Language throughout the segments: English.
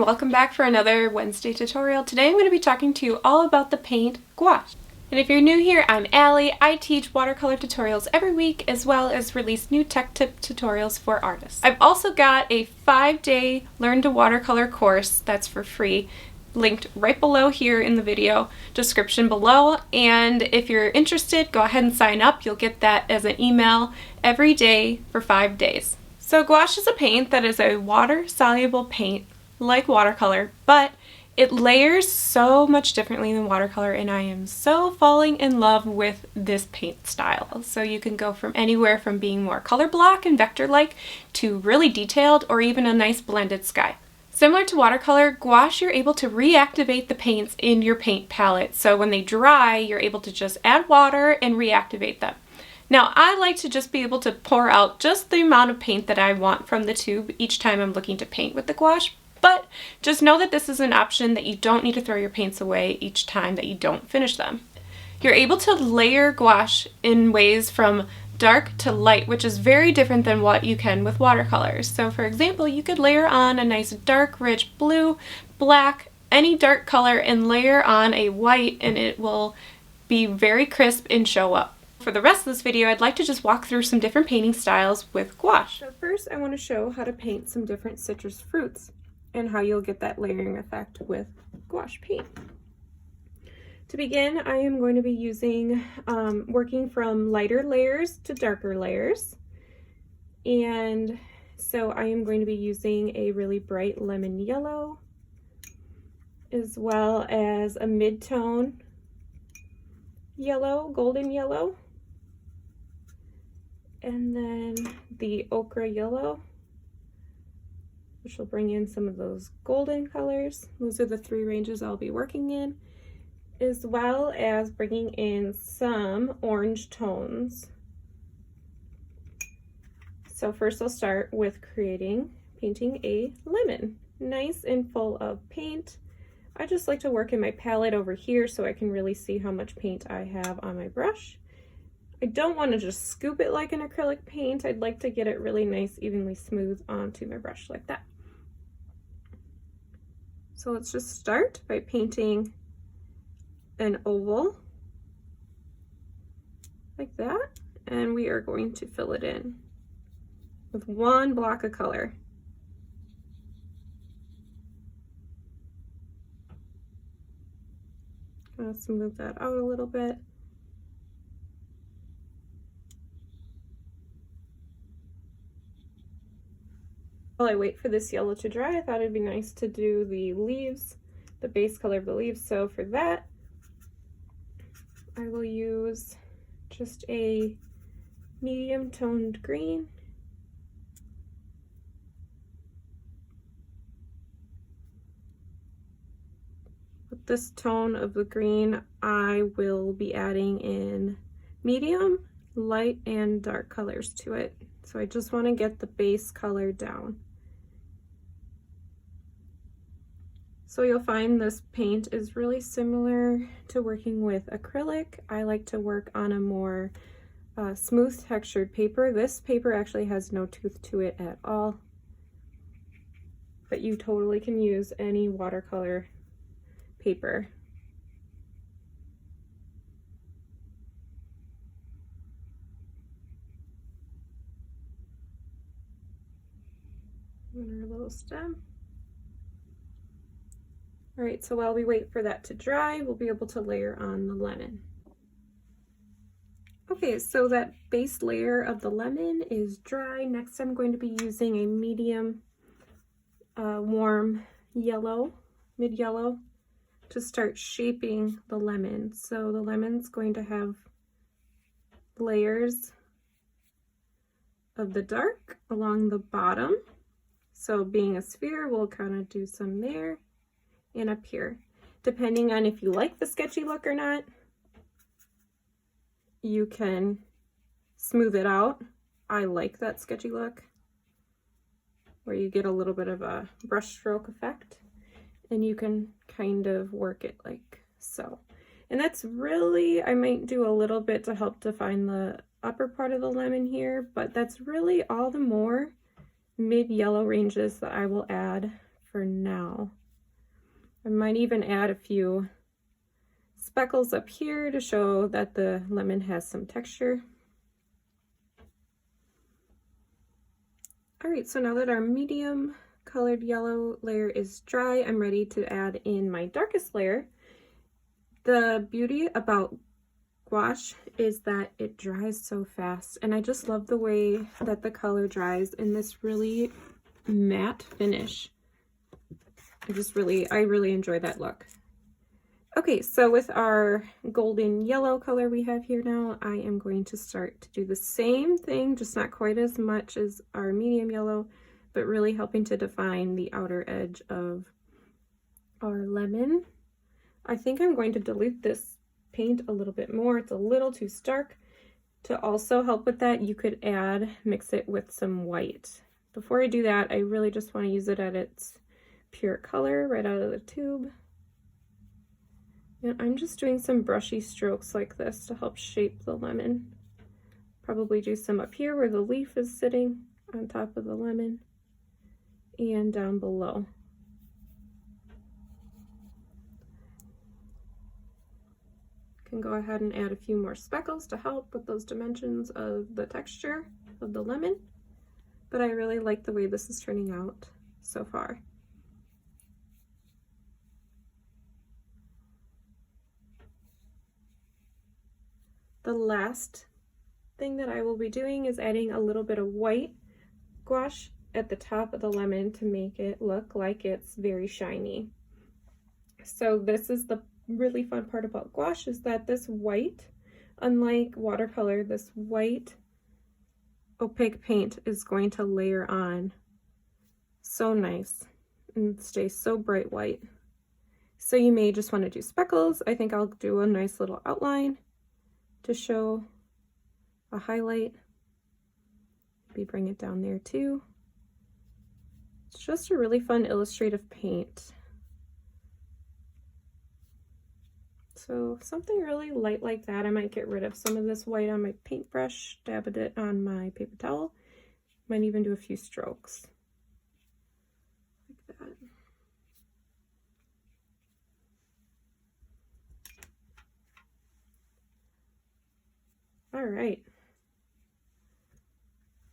welcome back for another Wednesday tutorial. Today I'm going to be talking to you all about the paint gouache. And if you're new here, I'm Allie. I teach watercolor tutorials every week as well as release new tech tip tutorials for artists. I've also got a 5-day Learn to Watercolor course that's for free, linked right below here in the video description below. And if you're interested, go ahead and sign up. You'll get that as an email every day for 5 days. So gouache is a paint that is a water-soluble paint like watercolor, but it layers so much differently than watercolor, and I am so falling in love with this paint style. So you can go from anywhere from being more color block and vector-like to really detailed or even a nice blended sky. Similar to watercolor, gouache, you're able to reactivate the paints in your paint palette. So when they dry, you're able to just add water and reactivate them. Now, I like to just be able to pour out just the amount of paint that I want from the tube each time I'm looking to paint with the gouache, but just know that this is an option that you don't need to throw your paints away each time that you don't finish them. You're able to layer gouache in ways from dark to light, which is very different than what you can with watercolors. So for example, you could layer on a nice dark, rich blue, black, any dark color, and layer on a white, and it will be very crisp and show up. For the rest of this video, I'd like to just walk through some different painting styles with gouache. So first, I want to show how to paint some different citrus fruits and how you'll get that layering effect with gouache paint. To begin, I am going to be using, working from lighter layers to darker layers. And so I am going to be using a really bright lemon yellow, as well as a mid-tone yellow, golden yellow, and then the ochre yellow, which will bring in some of those golden colors. Those are the 3 ranges I'll be working in, as well as bringing in some orange tones. So first I'll start with painting a lemon, nice and full of paint. I just like to work in my palette over here so I can really see how much paint I have on my brush. I don't want to just scoop it like an acrylic paint. I'd like to get it really nice, evenly smooth onto my brush like that. So let's just start by painting an oval like that, and we are going to fill it in with 1 block of color. I'll smooth that out a little bit. While I wait for this yellow to dry, I thought it'd be nice to do the leaves, the base color of the leaves. So for that, I will use just a medium toned green. With this tone of the green, I will be adding in medium, light, and dark colors to it. So I just want to get the base color down. So you'll find this paint is really similar to working with acrylic. I like to work on a more smooth textured paper. This paper actually has no tooth to it at all, but you totally can use any watercolor paper. And our little stem. All right, so while we wait for that to dry, we'll be able to layer on the lemon. Okay, so that base layer of the lemon is dry. Next, I'm going to be using a medium warm yellow, mid-yellow, to start shaping the lemon. So the lemon's going to have layers of the dark along the bottom. So being a sphere, we'll kind of do some there and up here. Depending on if you like the sketchy look or not, you can smooth it out. I like that sketchy look where you get a little bit of a brush stroke effect, and you can kind of work it like so. And that's really, I might do a little bit to help define the upper part of the lemon here, but that's really all the more mid-yellow ranges that I will add for now. I might even add a few speckles up here to show that the lemon has some texture. All right, so now that our medium colored yellow layer is dry, I'm ready to add in my darkest layer. The beauty about gouache is that it dries so fast, and I just love the way that the color dries in this really matte finish. I really enjoy that look. Okay, so with our golden yellow color we have here now, I am going to start to do the same thing, just not quite as much as our medium yellow, but really helping to define the outer edge of our lemon. I think I'm going to dilute this paint a little bit more. It's a little too stark. To also help with that, you could mix it with some white. Before I do that, I really just want to use it at its pure color right out of the tube. And I'm just doing some brushy strokes like this to help shape the lemon. Probably do some up here where the leaf is sitting on top of the lemon and down below. Can go ahead and add a few more speckles to help with those dimensions of the texture of the lemon. But I really like the way this is turning out so far. The last thing that I will be doing is adding a little bit of white gouache at the top of the lemon to make it look like it's very shiny. So this is the really fun part about gouache, is that this white, unlike watercolor, this white opaque paint is going to layer on so nice and stay so bright white. So you may just want to do speckles. I think I'll do a nice little outline to show a highlight. Maybe bring it down there too. It's just a really fun illustrative paint. So something really light like that. I might get rid of some of this white on my paintbrush, dab it on my paper towel. Might even do a few strokes like that. All right,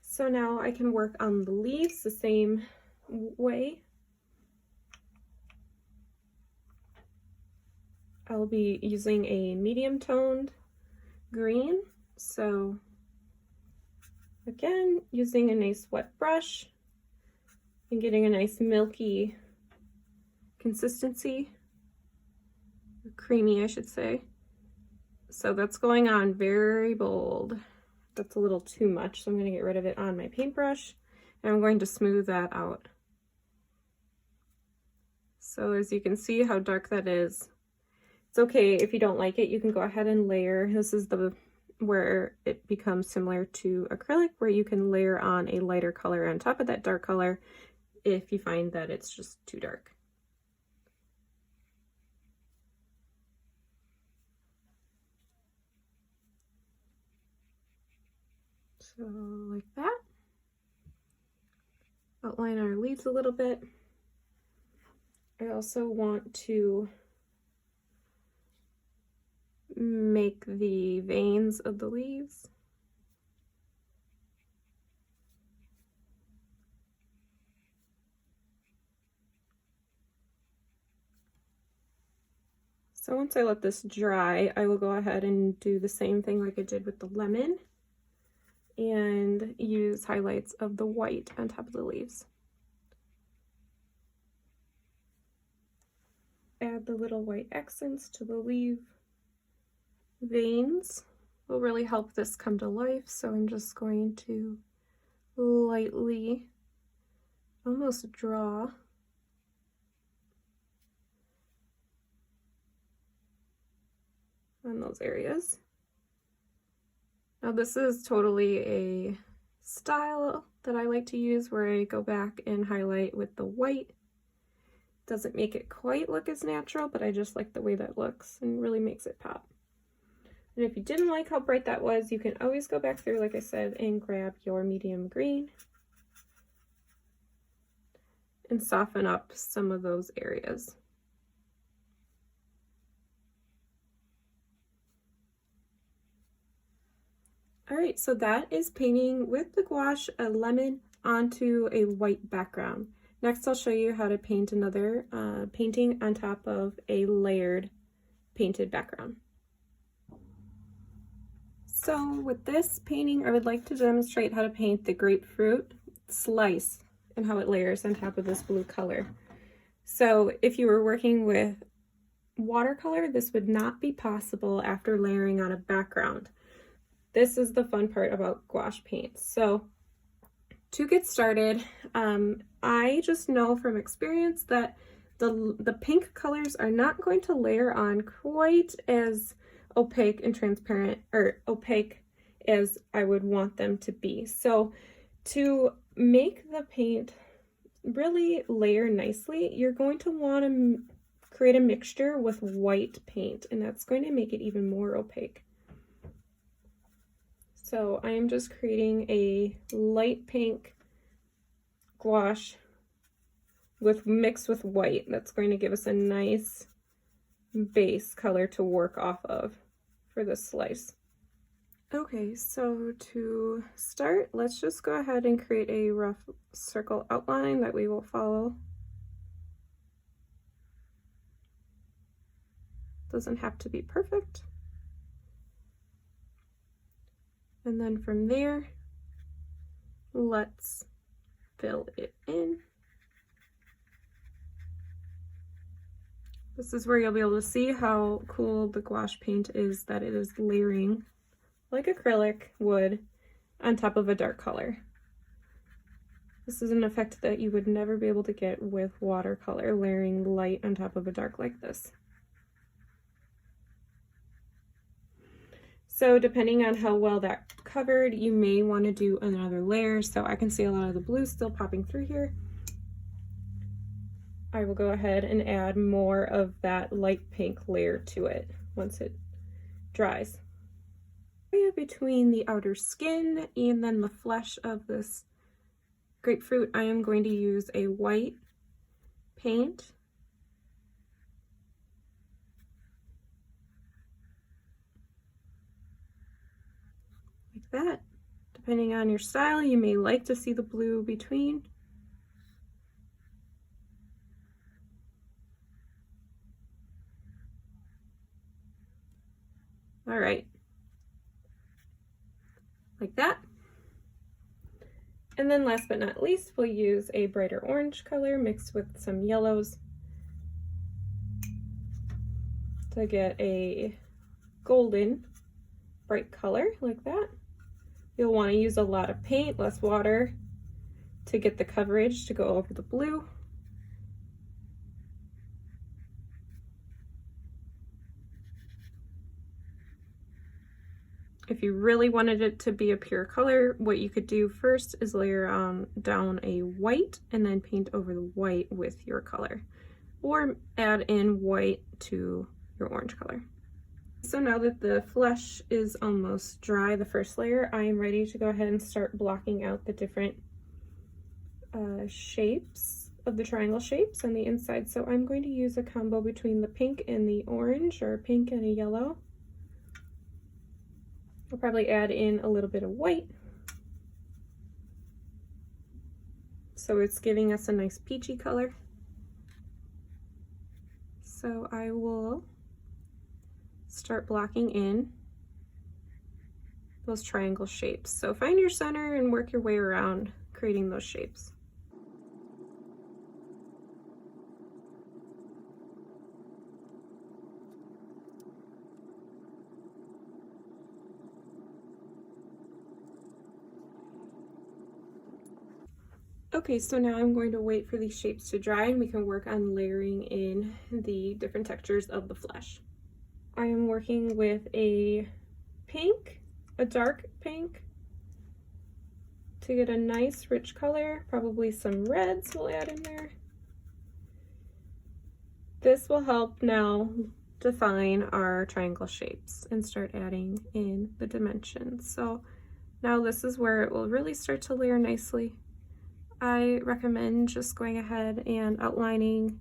so now I can work on the leaves the same way. I'll be using a medium toned green, so again, using a nice wet brush and getting a nice milky consistency, creamy I should say. So that's going on very bold. That's a little too much, so I'm going to get rid of it on my paintbrush, and I'm going to smooth that out. So as you can see how dark that is, it's okay if you don't like it, you can go ahead and layer. This is where it becomes similar to acrylic, where you can layer on a lighter color on top of that dark color if you find that it's just too dark. So like that. Outline our leaves a little bit. I also want to make the veins of the leaves. So once I let this dry, I will go ahead and do the same thing like I did with the lemon and use highlights of the white on top of the leaves. Add the little white accents to the leaf veins. Will really help this come to life, so I'm just going to lightly almost draw on those areas. Now this is totally a style that I like to use where I go back and highlight with the white. Doesn't make it quite look as natural, but I just like the way that looks and really makes it pop. And if you didn't like how bright that was, you can always go back through, like I said, and grab your medium green and soften up some of those areas. All right, so that is painting with the gouache a lemon onto a white background. Next, I'll show you how to paint another painting on top of a layered painted background. So with this painting, I would like to demonstrate how to paint the grapefruit slice and how it layers on top of this blue color. So if you were working with watercolor, this would not be possible after layering on a background. This is the fun part about gouache paints. So to get started, I just know from experience that the pink colors are not going to layer on quite as opaque and transparent, or opaque, as I would want them to be. So to make the paint really layer nicely, you're going to want to create a mixture with white paint, and that's going to make it even more opaque. So I am just creating a light pink gouache mixed with white. That's going to give us a nice base color to work off of for this slice. Okay, so to start, let's just go ahead and create a rough circle outline that we will follow. Doesn't have to be perfect. And then from there, let's fill it in. This is where you'll be able to see how cool the gouache paint is, that it is layering like acrylic would on top of a dark color. This is an effect that you would never be able to get with watercolor, layering light on top of a dark like this. So depending on how well that covered, you may want to do another layer. So I can see a lot of the blue still popping through here. I will go ahead and add more of that light pink layer to it once it dries. Between the outer skin and then the flesh of this grapefruit, I am going to use a white paint. Like that. Depending on your style, you may like to see the blue between. All right. Like that. And then last but not least, we'll use a brighter orange color mixed with some yellows to get a golden bright color like that. You'll want to use a lot of paint, less water, to get the coverage to go over the blue. If you really wanted it to be a pure color, what you could do first is layer down a white and then paint over the white with your color, or add in white to your orange color. So now that the flesh is almost dry, the first layer, I am ready to go ahead and start blocking out the different shapes of the triangle shapes on the inside. So I'm going to use a combo between the pink and the orange, or pink and a yellow. I'll probably add in a little bit of white, so it's giving us a nice peachy color. So I will start blocking in those triangle shapes. So find your center and work your way around creating those shapes. Okay, so now I'm going to wait for these shapes to dry and we can work on layering in the different textures of the flesh. I am working with a pink, a dark pink, to get a nice rich color. Probably some reds we'll add in there. This will help now define our triangle shapes and start adding in the dimensions. So now this is where it will really start to layer nicely. I recommend just going ahead and outlining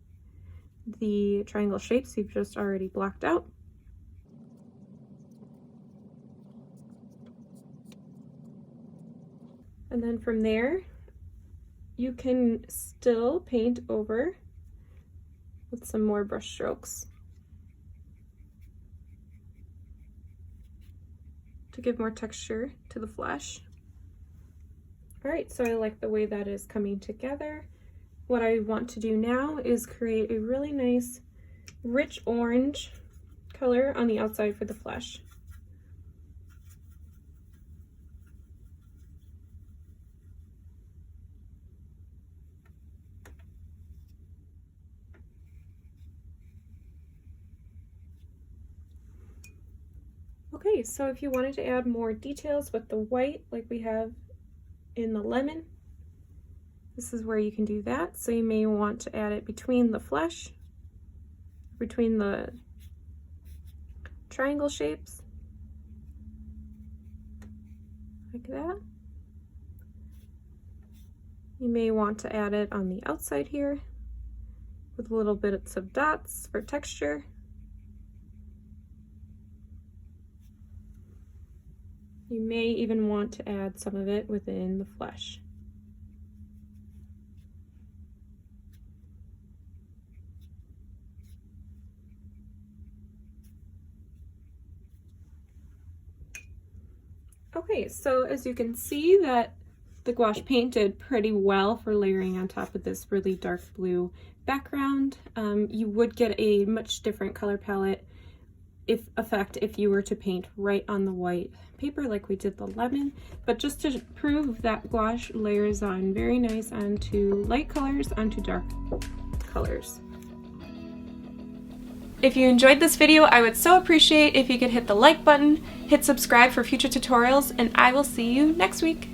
the triangle shapes you've just already blocked out. And then from there, you can still paint over with some more brush strokes to give more texture to the flesh. All right, so I like the way that is coming together. What I want to do now is create a really nice, rich orange color on the outside for the flesh. Okay, so if you wanted to add more details with the white like we have in the lemon, this is where you can do that. So you may want to add it between the flesh, between the triangle shapes, like that. You may want to add it on the outside here with little bits of dots for texture. You may even want to add some of it within the flesh. Okay, so as you can see that the gouache paint did pretty well for layering on top of this really dark blue background. You would get a much different color palette effect if you were to paint right on the white paper like we did the lemon, but just to prove that gouache layers on very nice onto light colors onto dark colors. If you enjoyed this video, I would so appreciate if you could hit the like button, hit subscribe for future tutorials, and I will see you next week.